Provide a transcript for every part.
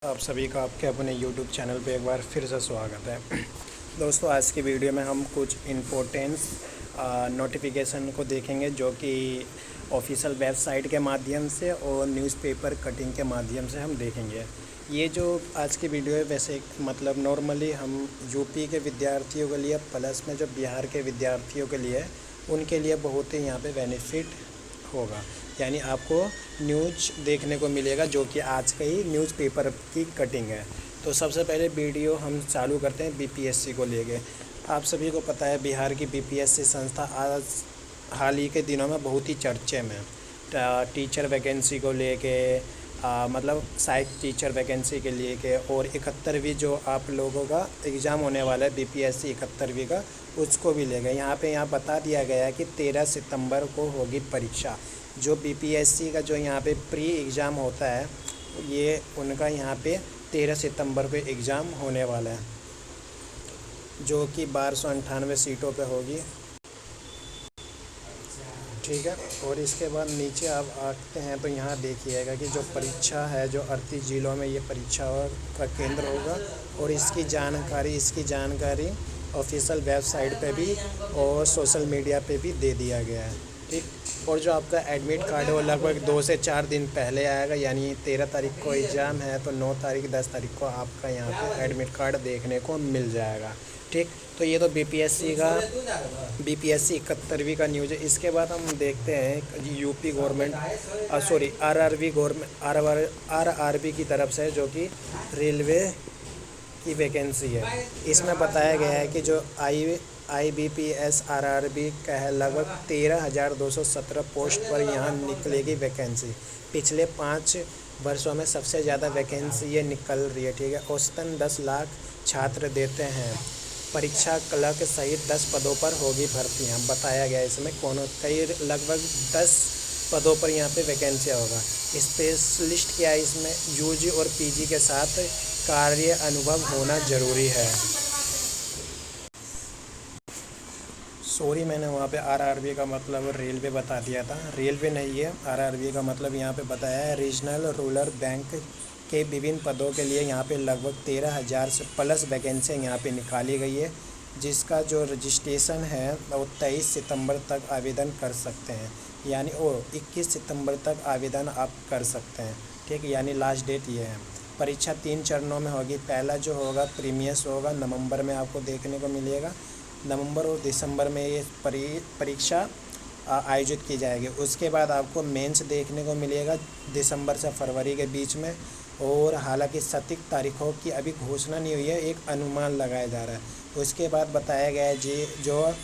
आप सभी का आपके अपने YouTube चैनल पे एक बार फिर से स्वागत है। दोस्तों, आज की वीडियो में हम कुछ इम्पोर्टेंस नोटिफिकेशन को देखेंगे जो कि ऑफिशियल वेबसाइट के माध्यम से और न्यूज़पेपर कटिंग के माध्यम से हम देखेंगे। ये जो आज की वीडियो है वैसे मतलब नॉर्मली हम यूपी के विद्यार्थियों के लिए प्लस में जो बिहार के विद्यार्थियों के लिए उनके लिए बहुत ही यहाँ पे बेनिफिट होगा। यानी आपको न्यूज़ देखने को मिलेगा जो कि आज का ही न्यूज़पेपर की कटिंग है। तो सबसे पहले वीडियो हम चालू करते हैं बीपीएससी को लेके। आप सभी को पता है बिहार की बीपीएससी संस्था आज हाल ही के दिनों में बहुत ही चर्चे में टीचर वैकेंसी को लेके मतलब सहायक टीचर वैकेंसी के लिए के और 71वीं जो आप लोगों का एग्ज़ाम होने वाला है बीपीएससी 71वीं का उसको भी लेगा। यहाँ बता दिया गया है कि 13 सितंबर को होगी परीक्षा। जो बीपीएससी का जो यहाँ पे प्री एग्ज़ाम होता है ये उनका यहाँ पे 13 सितंबर को एग्ज़ाम होने वाला है जो कि 1298 सीटों पे होगी। ठीक है, और इसके बाद नीचे आप आते हैं तो यहाँ देखिएगा कि जो परीक्षा है जो 38 जिलों में ये परीक्षा का केंद्र होगा और इसकी जानकारी ऑफिशियल वेबसाइट पे भी और सोशल मीडिया पे भी दे दिया गया है। ठीक, और जो आपका एडमिट कार्ड है वो लगभग 2 से 4 दिन पहले आएगा। यानी 13 तारीख को एग्ज़ाम है तो 9 तारीख 10 तारीख को आपका यहाँ पे एडमिट कार्ड देखने को मिल जाएगा। ठीक, तो ये तो बीपीएससी 71वीं का न्यूज़ है। इसके बाद हम देखते हैं यूपी गवर्नमेंट आरआरबी की तरफ से जो कि रेलवे की वैकेंसी है। इसमें बताया गया है कि जो IBPS RRB का है लगभग 13,217 पोस्ट पर यहाँ निकलेगी वैकेंसी। पिछले 5 वर्षों में सबसे ज़्यादा वैकेंसी ये निकल रही है। ठीक है, औसतन 10 लाख छात्र देते हैं। परीक्षा क्लर्क सहित 10 पदों पर होगी भर्तियाँ। बताया गया इसमें कई लगभग 10 पदों पर यहाँ पे वैकेंसियाँ होगा। स्पेशलिस्ट क्या है, इसमें यूजी और पीजी के साथ कार्य अनुभव होना ज़रूरी है। सॉरी, मैंने वहाँ पे आरआरबी का मतलब रेलवे बता दिया था। रेलवे नहीं है, आरआरबी का मतलब यहाँ पे बताया है रीजनल रूरल बैंक के विभिन्न पदों के लिए यहाँ पे लगभग 13,000 से प्लस वैकेंसियाँ यहाँ पे निकाली गई है, जिसका जो रजिस्ट्रेशन है वो 23 सितंबर तक आवेदन कर सकते हैं। यानी 21 सितंबर तक आवेदन आप कर सकते हैं। ठीक है, यानी लास्ट डेट ये है। परीक्षा 3 चरणों में होगी। पहला जो होगा प्रीमियस होगा, नवंबर में आपको देखने को मिलेगा। नवंबर और दिसंबर में ये परीक्षा आयोजित की जाएगी। उसके बाद आपको मेंस देखने को मिलेगा दिसंबर से फरवरी के बीच में। और हालांकि सटीक तारीखों की अभी घोषणा नहीं हुई है, एक अनुमान लगाया जा रहा है। उसके बाद बताया गया है जी जो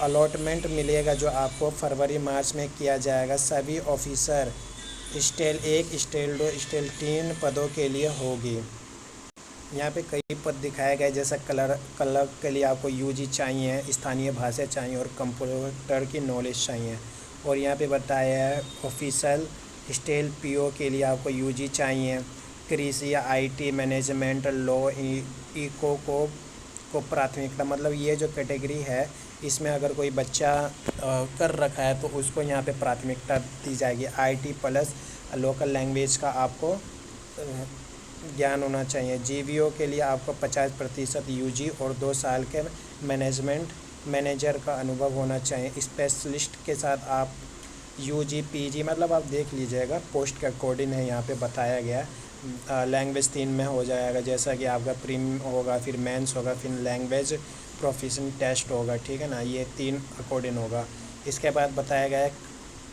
अलॉटमेंट मिलेगा जो आपको फरवरी मार्च में किया जाएगा सभी ऑफिसर स्टेल 1 स्टेल 2 स्टेल 3 पदों के लिए होगी। यहाँ पे कई पद दिखाए गए जैसा क्लर्क के लिए आपको यूजी चाहिए, स्थानीय भाषा चाहिए और कंप्यूटर की नॉलेज चाहिए। और यहाँ पे बताया है ऑफिशियल स्टेल पीओ के लिए आपको यूजी चाहिए। कृषि या आईटी मैनेजमेंट लॉ इको को प्राथमिकता, मतलब ये जो कैटेगरी है इसमें अगर कोई बच्चा कर रखा है तो उसको यहाँ पे प्राथमिकता दी जाएगी। आईटी प्लस लोकल लैंग्वेज का आपको ज्ञान होना चाहिए। जीवीओ के लिए आपको 50% यूजी और 2 साल के मैनेजर का अनुभव होना चाहिए। स्पेशलिस्ट के साथ आप यूजी पीजी मतलब आप देख लीजिएगा पोस्ट के अकॉर्डिंग है यहाँ पे बताया गया। लैंग्वेज 3 में हो जाएगा जैसा कि आपका प्रीम होगा, फिर मेंस होगा, फिर लैंग्वेज प्रोफिशिएंसी टेस्ट होगा। ठीक है ना, ये 3 अकॉर्डिंग होगा। इसके बाद बताया गया है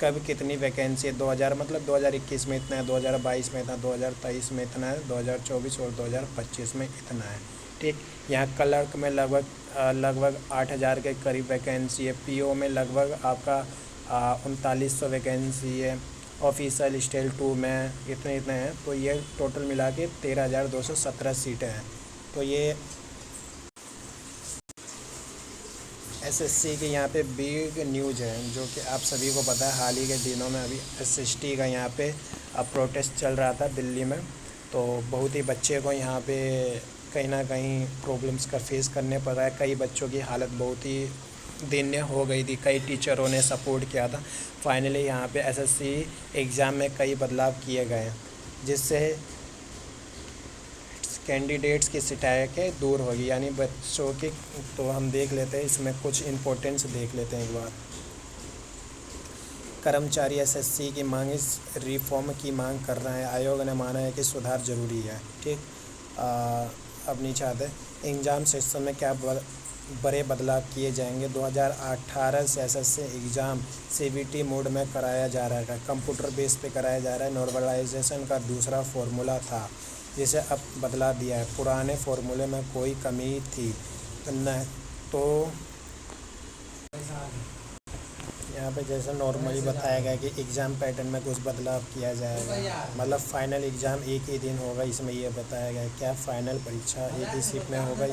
कब कितनी वैकेंसी है। 2021 में इतना है, 2022 में इतना, 2023 में इतना है, 2024 और 2025 में इतना है। ठीक, यहाँ क्लर्क में लगभग 8,000 के करीब वैकेंसी है। पीओ में लगभग आपका 3900 वैकेंसी है। ऑफिशियल स्टेल 2 में इतने हैं। तो ये टोटल मिला के 13,217 सीटें हैं। तो ये एसएससी की यहाँ पे बिग न्यूज़ है जो कि आप सभी को पता है। हाल ही के दिनों में अभी एसएसटी का यहाँ पे प्रोटेस्ट चल रहा था दिल्ली में, तो बहुत ही बच्चे को यहाँ पे कहीं ना कहीं प्रॉब्लम्स का फेस करने पड़ रहा है। कई बच्चों की हालत बहुत ही दयनीय हो गई थी, कई टीचरों ने सपोर्ट किया था। फाइनली यहाँ पे एसएससी एग्ज़ाम में कई बदलाव किए गए जिससे कैंडिडेट्स की शिकायतें दूर होगी, यानी बच्चों की। तो हम देख लेते हैं, इसमें कुछ इम्पोर्टेंस देख लेते हैं एक बार। कर्मचारी एसएससी की मांग इस रिफॉर्म की मांग कर रहे हैं। आयोग ने माना है कि सुधार जरूरी है। ठीक, अब नीचे आते हैं। एग्ज़ाम सिस्टम में क्या बड़े बदलाव किए जाएंगे। 2018 से एसएससी एग्ज़ाम सीबीटी मोड में कराया जा रहा है, कंप्यूटर बेस पे कराया जा रहा है। नॉर्मलाइजेशन का दूसरा फार्मूला था जिसे अब बदला दिया है। पुराने फार्मूले में कोई कमी थी न, तो यहाँ पे जैसे नॉर्मली बताया गया कि एग्ज़ाम पैटर्न में कुछ बदलाव किया जाएगा, मतलब फ़ाइनल एग्ज़ाम एक ही दिन होगा। इसमें यह बताया गया क्या फ़ाइनल परीक्षा एक ही शिफ्ट में होगा,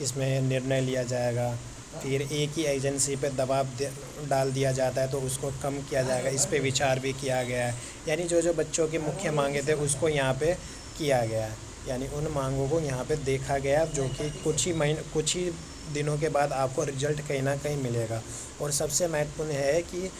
इसमें निर्णय लिया जाएगा। फिर एक ही एजेंसी पे दबाव डाल दिया जाता है तो उसको कम किया जाएगा, इस पे विचार भी किया गया है। यानी जो जो बच्चों की मुख्य मांगे थे उसको यहाँ पे किया गया है, यानी उन मांगों को यहाँ पे देखा गया, जो कि कुछ ही दिनों के बाद आपको रिजल्ट कहीं ना कहीं मिलेगा। और सबसे महत्वपूर्ण है कि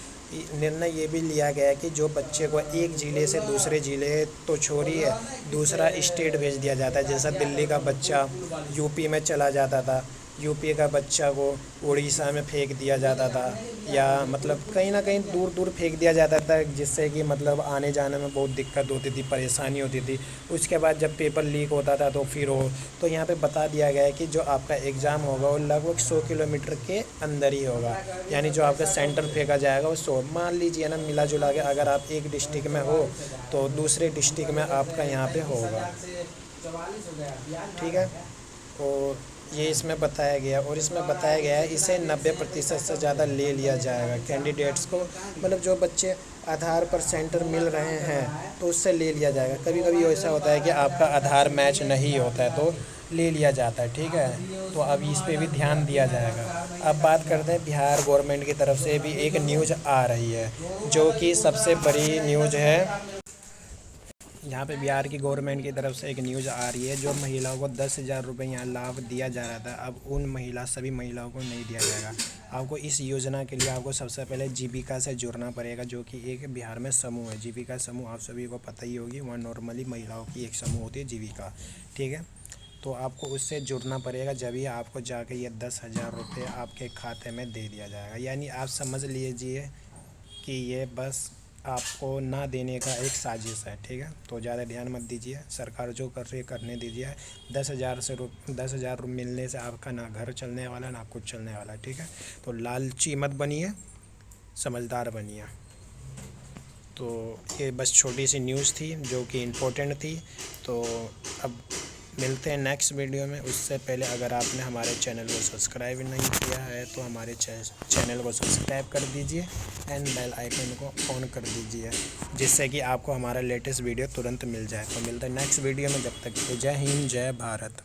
निर्णय ये भी लिया गया है कि जो बच्चे को एक ज़िले से दूसरे ज़िले तो छोड़िए दूसरा स्टेट भेज दिया जाता है। जैसा दिल्ली का बच्चा यूपी में चला जाता था, यूपी का बच्चा को उड़ीसा में फेंक दिया जाता था, या मतलब कहीं ना कहीं दूर दूर फेंक दिया जाता था, जिससे कि मतलब आने जाने में बहुत दिक्कत होती थी, परेशानी होती थी। उसके बाद जब पेपर लीक होता था तो फिर तो यहाँ पे बता दिया गया है कि जो आपका एग्ज़ाम होगा वो लगभग 100 किलोमीटर के अंदर ही होगा। यानी जो आपका सेंटर फेंका जाएगा वो 100, मान लीजिए ना, मिला जुला के अगर आप एक डिस्ट्रिक्ट में हो तो दूसरे डिस्ट्रिक्ट में आपका यहाँ पे होगा। ठीक है, और ये इसमें बताया गया। और इसमें बताया गया है इसे 90% से ज़्यादा ले लिया जाएगा कैंडिडेट्स को, मतलब जो बच्चे आधार पर सेंटर मिल रहे हैं तो उससे ले लिया जाएगा। कभी कभी ऐसा होता है कि आपका आधार मैच नहीं होता है तो ले लिया जाता है। ठीक है, तो अब इस पे भी ध्यान दिया जाएगा। अब बात करते हैं बिहार गवर्नमेंट की तरफ से भी एक न्यूज़ आ रही है, जो कि सबसे बड़ी न्यूज़ है। यहाँ पे बिहार की गवर्नमेंट की तरफ से एक न्यूज़ आ रही है, जो महिलाओं को 10,000 रुपये यहाँ लाभ दिया जा रहा था, अब उन सभी महिलाओं को नहीं दिया जाएगा। आपको इस योजना के लिए आपको सबसे पहले जीविका से जुड़ना पड़ेगा, जो कि एक बिहार में समूह है। जीविका समूह आप सभी को पता ही होगी, वहाँ नॉर्मली महिलाओं की एक समूह होती है जीविका। ठीक है, तो आपको उससे जुड़ना पड़ेगा, जब ही आपको जाके ये 10,000 रुपये आपके खाते में दे दिया जाएगा। यानी आप समझ लीजिए कि ये बस आपको ना देने का एक साजिश है। ठीक है, तो ज़्यादा ध्यान मत दीजिए, सरकार जो कर रही है करने दीजिए। 10,000 मिलने से आपका ना घर चलने वाला ना कुछ चलने वाला। ठीक है, तो लालची मत बनिए, समझदार बनिए। तो ये बस छोटी सी न्यूज़ थी जो कि इम्पोर्टेंट थी। तो अब मिलते हैं नेक्स्ट वीडियो में। उससे पहले अगर आपने हमारे चैनल को सब्सक्राइब नहीं किया है तो हमारे चैनल को सब्सक्राइब कर दीजिए एंड बेल आइकन को ऑन कर दीजिए, जिससे कि आपको हमारा लेटेस्ट वीडियो तुरंत मिल जाए। तो मिलते हैं नेक्स्ट वीडियो में, जब तक जय हिंद जय भारत।